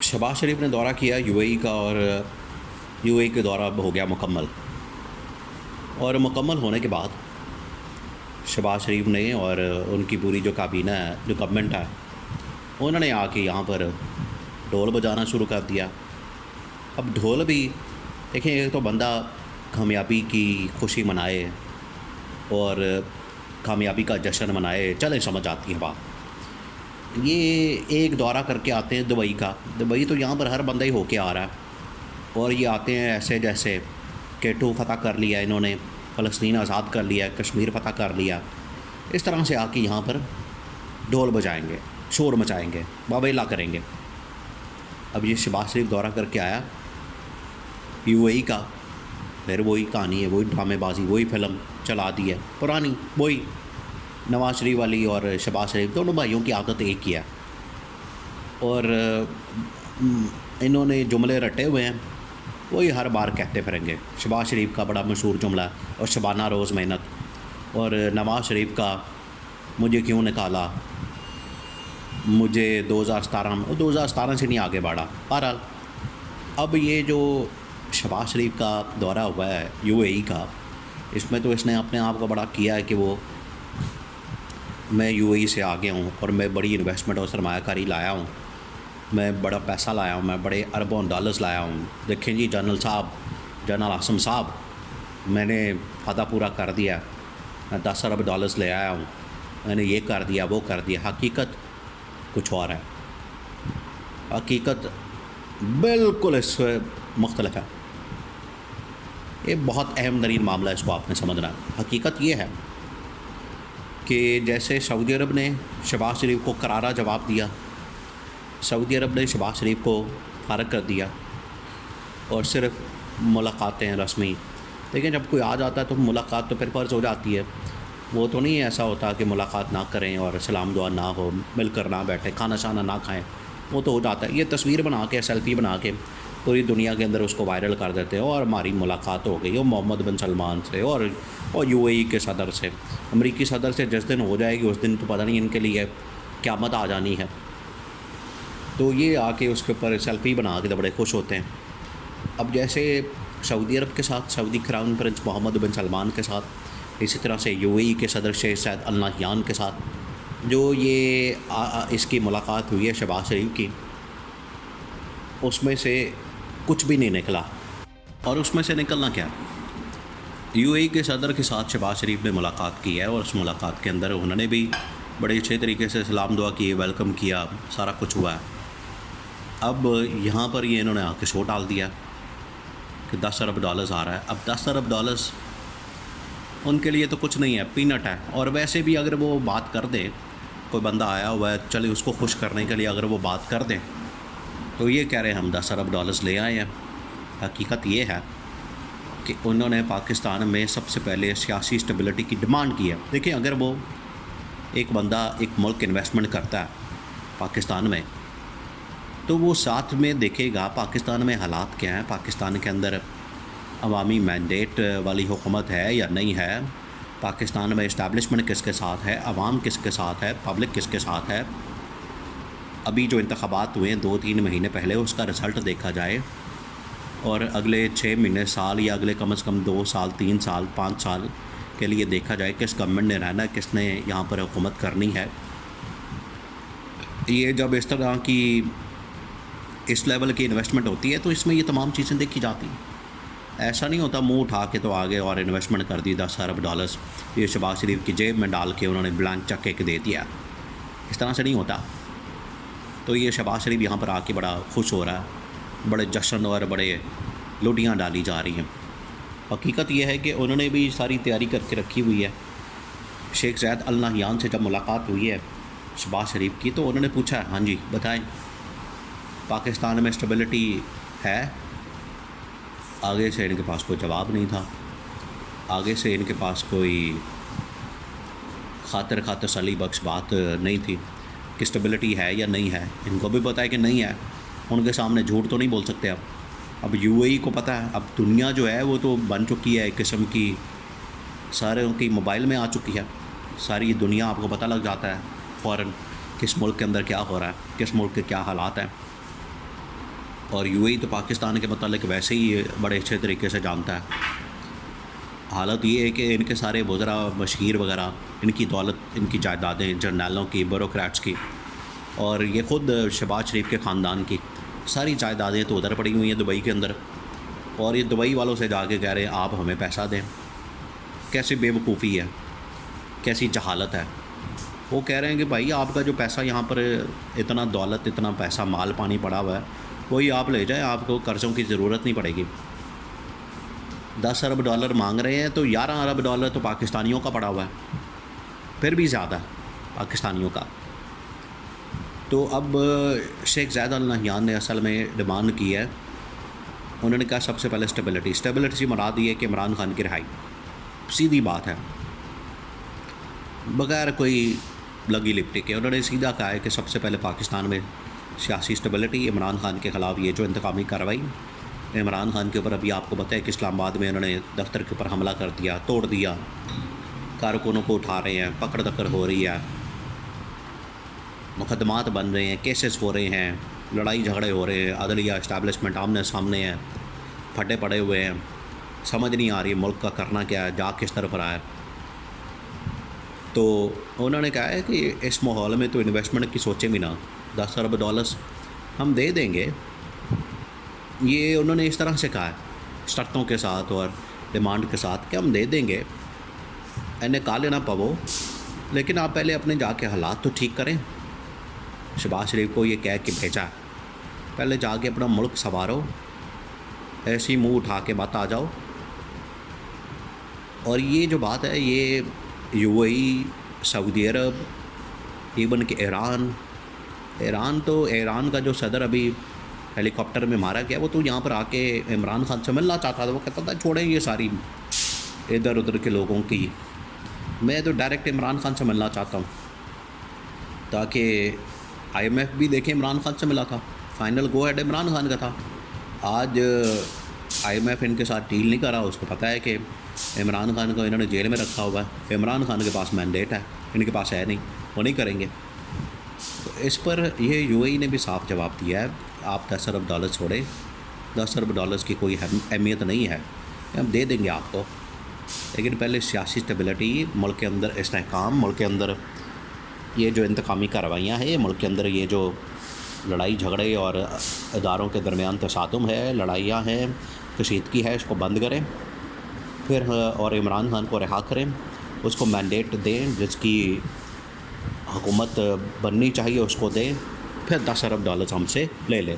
शहबाज शरीफ ने दौरा किया यूएई का, और यूएई के दौरा हो गया मुकम्मल। और मुकम्मल होने के बाद शहबाज शरीफ ने और उनकी पूरी जो काबीना है, जो गवर्नमेंट है, उन्होंने आके यहाँ पर ढोल बजाना शुरू कर दिया। अब ढोल भी देखें, एक तो बंदा कामयाबी की खुशी मनाए और कामयाबी का जश्न मनाए, चले समझ आती है बात। ये एक दौरा करके आते हैं दुबई का। दुबई तो यहाँ पर हर बंदा ही होके आ रहा है, और ये आते हैं ऐसे जैसे केटू फ़तह कर लिया इन्होंने, फ़लस्तीन आज़ाद कर लिया, कश्मीर फ़तह कर लिया। इस तरह से आके यहाँ पर ढोल बजाएंगे, शोर मचाएंगे, वावेला करेंगे। अब ये शहबाज शरीफ दौरा करके आया यूएई का, फिर वही कहानी है, वही ड्रामेबाजी, वही फ़िल्म चला दी है पुरानी, वही नवाज शरीफ वाली। और शहबाज शरीफ दोनों भाइयों की आदत एक ही है, और इन्होंने जुमले रटे हुए हैं, वही हर बार कहते फिरेंगे। शहबाज शरीफ का बड़ा मशहूर जुमला है, और शबाना रोज़ मेहनत, और नवाज शरीफ का मुझे क्यों निकाला, मुझे 2017 से नहीं आगे बढ़ा। बहरहाल अब ये जो शहबाज शरीफ का दौरा हुआ है यूएई का, इसमें तो इसने अपने आप को बड़ा किया है कि वो मैं यूएई से आ गया हूँ और मैं बड़ी इन्वेस्टमेंट और सरमायाकारी लाया हूँ, मैं बड़ा पैसा लाया हूँ, मैं बड़े अरबों डॉलर्स लाया हूँ। देखें जी जनरल साहब, जनरल आसम साहब, मैंने फ़तह पूरा कर दिया, मैं 10 अरब डॉलर्स ले आया हूँ, मैंने ये कर दिया, वो कर दिया। हकीकत कुछ और है, हकीकत बिल्कुल इससे मुख्तलिफ है। ये बहुत अहम तरीन मामला है, इसको आपने समझना है। हकीकत ये है कि जैसे सऊदी अरब ने शहबाज शरीफ को करारा जवाब दिया, सऊदी अरब ने शहबाज शरीफ को फारग कर दिया, और सिर्फ मुलाकातें रस्मी। लेकिन जब कोई आ जाता है तो मुलाकात तो फिर फ़र्ज़ हो जाती है। वो तो नहीं ऐसा होता कि मुलाकात ना करें और सलाम दुआ ना हो, मिलकर ना बैठे, खाना शाना ना खाएं, वो तो हो जाता है। ये तस्वीर बना के, सेल्फ़ी बना के पूरी दुनिया के अंदर उसको वायरल कर देते हैं, और हमारी मुलाकात हो गई, और मोहम्मद बिन सलमान से और यूएई के सदर से, अमरीकी सदर से जिस दिन हो जाएगी उस दिन तो पता नहीं इनके लिए क़यामत आ जानी है। तो ये आके उसके ऊपर सेल्फ़ी बना के तो बड़े खुश होते हैं। अब जैसे सऊदी अरब के साथ सऊदी क्राउन प्रिंस मोहम्मद बिन सलमान के साथ, इसी तरह से यूएई के सदर शेख सैद अल नहयान के साथ जो ये इसकी मुलाकात हुई है शहबाज शरीफ की, उसमें से कुछ भी नहीं निकला। और उसमें से निकलना क्या, यूएई के सदर के साथ शहबाज शरीफ ने मुलाकात की है, और उस मुलाकात के अंदर उन्होंने भी बड़े अच्छे तरीके से सलाम दुआ किए, वेलकम किया, सारा कुछ हुआ है। अब यहाँ पर ये इन्होंने आके शो डाल दिया कि 10 अरब डॉलर्स आ रहा है। अब 10 अरब डॉलर्स उनके लिए तो कुछ नहीं है, पीनट है। और वैसे भी अगर वो बात कर दें, कोई बंदा आया हुआ है, चले उसको खुश करने के लिए अगर वो बात कर दें, तो ये कह रहे हैं हम 10 अरब डॉलर्स ले आए हैं। हकीकत ये है कि उन्होंने पाकिस्तान में सबसे पहले सियासी स्टेबिलिटी की डिमांड की है। देखिए, अगर वो एक बंदा एक मुल्क इन्वेस्टमेंट करता है पाकिस्तान में, तो वो साथ में देखेगा पाकिस्तान में हालात क्या हैं, पाकिस्तान के अंदर अवामी मैंडेट वाली हुकूमत है या नहीं है, पाकिस्तान में इस्टेब्लिशमेंट किसके साथ है, अवाम किसके साथ है, पब्लिक किसके साथ है। अभी जो इंतखाबात हुए हैं 2-3 महीने पहले, उसका रिज़ल्ट देखा जाए, और अगले 6 महीने, साल, या अगले कम से कम 2 साल, 3 साल, 5 साल के लिए देखा जाए किस गवर्नमेंट ने रहना है, किसने यहाँ पर हुकूमत करनी है। ये जब इस तरह की इस लेवल की इन्वेस्टमेंट होती है तो इसमें ये तमाम चीज़ें देखी जाती हैं। ऐसा नहीं होता मुंह उठा के तो आगे और इन्वेस्टमेंट कर दी 10 अरब डॉलर्स, ये शहबाज शरीफ की जेब में डाल के उन्होंने ब्लैंक चेक के दे दिया, इस तरह से नहीं होता। तो ये शहबाज शरीफ यहाँ पर आके बड़ा खुश हो रहा है, बड़े जश्न और बड़े लुटियाँ डाली जा रही हैं। हकीकत यह है कि उन्होंने भी सारी तैयारी करके रखी हुई है। शेख सैद अल नहयान से जब मुलाकात हुई है शहबाज शरीफ की, तो उन्होंने पूछा, हाँ जी बताएं, पाकिस्तान में स्टेबिलिटी है? आगे से इनके पास कोई जवाब नहीं था, आगे से इनके पास कोई खातिर तसल्ली बख्श बात नहीं थी कि स्टेबिलिटी है या नहीं है। इनको भी पता है कि नहीं है, उनके सामने झूठ तो नहीं बोल सकते। अब यूएई को पता है, अब दुनिया जो है वो तो बन चुकी है एक किस्म की, सारे उनकी मोबाइल में आ चुकी है, सारी दुनिया आपको पता लग जाता है फ़ौरन किस मुल्क के अंदर क्या हो रहा है, किस मुल्क के क्या हालात हैं। और यूएई तो पाकिस्तान के मतलब वैसे ही बड़े अच्छे तरीके से जानता है। हालत ये है कि इनके सारे वज़रा मशीर वगैरह, इनकी दौलत, इनकी जायदादें, जर्नैलों की, ब्यूरोक्रेट्स की, और ये ख़ुद शहबाज शरीफ के ख़ानदान की सारी जायदादें तो उधर पड़ी हुई हैं दुबई के अंदर, और ये दुबई वालों से जाके कह रहे हैं आप हमें पैसा दें। कैसी बेवकूफ़ी है, कैसी जहालत है। वो कह रहे हैं कि भाई आपका जो पैसा यहाँ पर इतना दौलत, इतना पैसा, माल पानी पड़ा हुआ है, वही आप ले जाएं, आपको कर्ज़ों की ज़रूरत नहीं पड़ेगी। 10 अरब डॉलर मांग रहे हैं तो 11 अरब डॉलर तो पाकिस्तानियों का पड़ा हुआ है, फिर भी ज़्यादा पाकिस्तानियों का। तो अब शेख ज़ायद अल नहयान ने असल में डिमांड की है, उन्होंने कहा सबसे पहले स्टेबिलिटी से मुराद ये कि इमरान खान की रिहाई, सीधी बात है, बगैर कोई लगी लिपटी के उन्होंने सीधा कहा है कि सबसे पहले पाकिस्तान में सियासी स्टेबिलिटी। इमरान खान के ख़िलाफ़ ये जो इंतकामी कार्रवाई इमरान खान के ऊपर, अभी आपको पता है कि इस्लामाबाद में उन्होंने दफ्तर के ऊपर हमला कर दिया, तोड़ दिया, कारकुनों को उठा रहे हैं, पकड़ दकड़ हो रही है, मुकदमात बन रहे हैं, केसेस हो रहे हैं, लड़ाई झगड़े हो रहे हैं, अदलिया इस्टेब्लिशमेंट आमने सामने है, फटे पड़े हुए हैं, समझ नहीं आ रही मुल्क का करना क्या है, जा किस तरफ रहा है। तो उन्होंने कहा है कि इस माहौल में तो इन्वेस्टमेंट की सोचें भी ना, 10 अरब डॉलर्स हम दे देंगे। ये उन्होंने इस तरह से कहा है, शर्तों के साथ और डिमांड के साथ, कि हम दे देंगे, इन्हें कहा लेना पवो, लेकिन आप पहले अपने जाके हालात तो ठीक करें। शहबाज शरीफ को ये कह के भेजा, पहले जाके अपना मुल्क संवारो, ऐसे ही मुँह उठा के मत आ जाओ। और ये जो बात है, ये यूएई, सऊदी अरब, इवन कि ईरान का जो सदर अभी हेलीकॉप्टर में मारा गया, वो तो यहाँ पर आके इमरान खान से मिलना चाहता था। वो कहता था छोड़ें ये सारी इधर उधर के लोगों की, मैं तो डायरेक्ट इमरान खान से मिलना चाहता हूँ। ताकि IMF भी देखें इमरान खान से मिला था, फाइनल गो हेड इमरान खान का था। आज IMF इनके साथ डील नहीं कर रहा, उसको पता है कि इमरान खान को इन्होंने जेल में रखा हुआ है, इमरान खान के पास मैंडेट है, इनके पास है नहीं, वो नहीं करेंगे। तो इस पर ये यूएई ने भी साफ जवाब दिया है, आप 10 अरब डॉलर छोड़े, 10 अरब डॉलर्स की कोई अहमियत नहीं है, हम दे देंगे आपको, लेकिन पहले सियासी स्टेबिलिटी, मुल्क के अंदर इस्तेहकाम, मुल्क के अंदर ये जो इंतकामी कार्रवाइयाँ हैं, मुल्क के अंदर ये जो लड़ाई झगड़े और इदारों के दरमियान तसादुम है, लड़ाइयाँ हैं, कशीदगी है, इसको बंद करें, फिर और इमरान खान को रिहा करें, उसको मैंडेट दें, जिसकी हुकूमत बननी चाहिए उसको दें, फिर 10 अरब डॉलर हमसे ले लें।